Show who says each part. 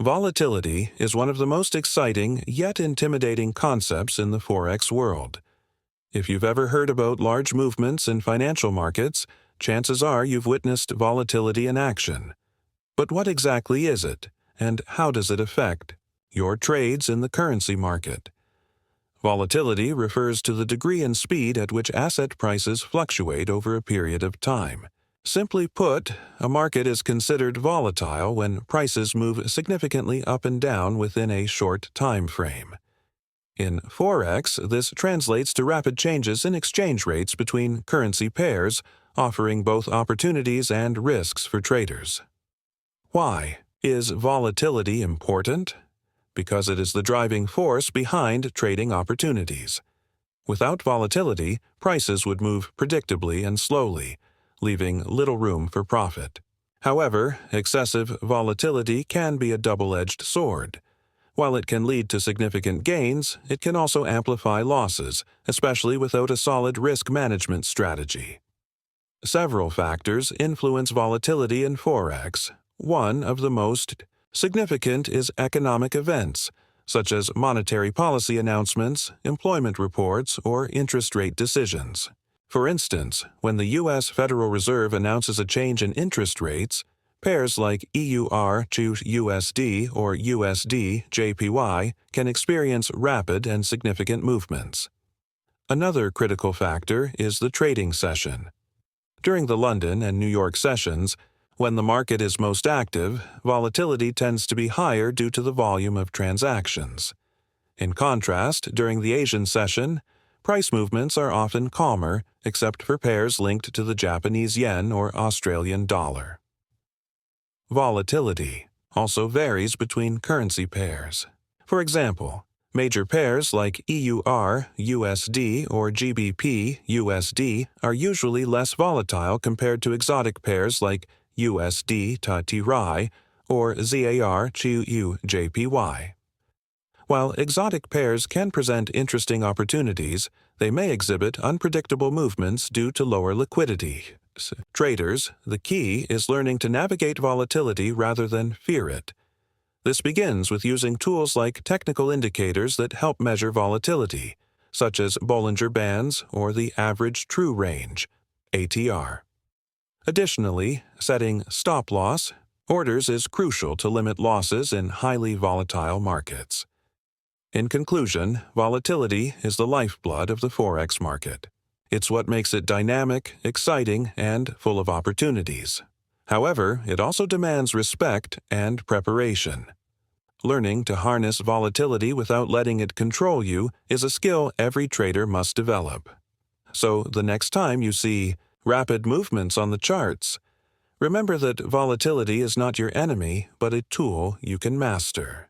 Speaker 1: Volatility is one of the most exciting yet intimidating concepts in the Forex world. If you've ever heard about large movements in financial markets, chances are you've witnessed volatility in action. But what exactly is it, and how does it affect your trades in the currency market? Volatility refers to the degree and speed at which asset prices fluctuate over a period of time. Simply put, a market is considered volatile when prices move significantly up and down within a short time frame. In Forex, this translates to rapid changes in exchange rates between currency pairs, offering both opportunities and risks for traders. Why is volatility important? Because it is the driving force behind trading opportunities. Without volatility, prices would move predictably and slowly, leaving little room for profit. However, excessive volatility can be a double-edged sword. While it can lead to significant gains, it can also amplify losses, especially without a solid risk management strategy. Several factors influence volatility in Forex. One of the most significant is economic events, such as monetary policy announcements, employment reports, or interest rate decisions. For instance, when the U.S. Federal Reserve announces a change in interest rates, pairs like EUR to USD or USD JPY can experience rapid and significant movements. Another critical factor is the trading session. During the London and New York sessions, when the market is most active, volatility tends to be higher due to the volume of transactions. In contrast, during the Asian session, price movements are often calmer, except for pairs linked to the Japanese yen or Australian dollar. Volatility also varies between currency pairs. For example, major pairs like EUR USD or GBP USD are usually less volatile compared to exotic pairs like USD to TRY or ZAR to JPY. While exotic pairs can present interesting opportunities, they may exhibit unpredictable movements due to lower liquidity. Traders, the key is learning to navigate volatility rather than fear it. This begins with using tools like technical indicators that help measure volatility, such as Bollinger Bands or the Average True Range, ATR. Additionally, setting stop-loss orders is crucial to limit losses in highly volatile markets. In conclusion, volatility is the lifeblood of the Forex market. It's what makes it dynamic, exciting, and full of opportunities. However, it also demands respect and preparation. Learning to harness volatility without letting it control you is a skill every trader must develop. So, the next time you see rapid movements on the charts, remember that volatility is not your enemy, but a tool you can master.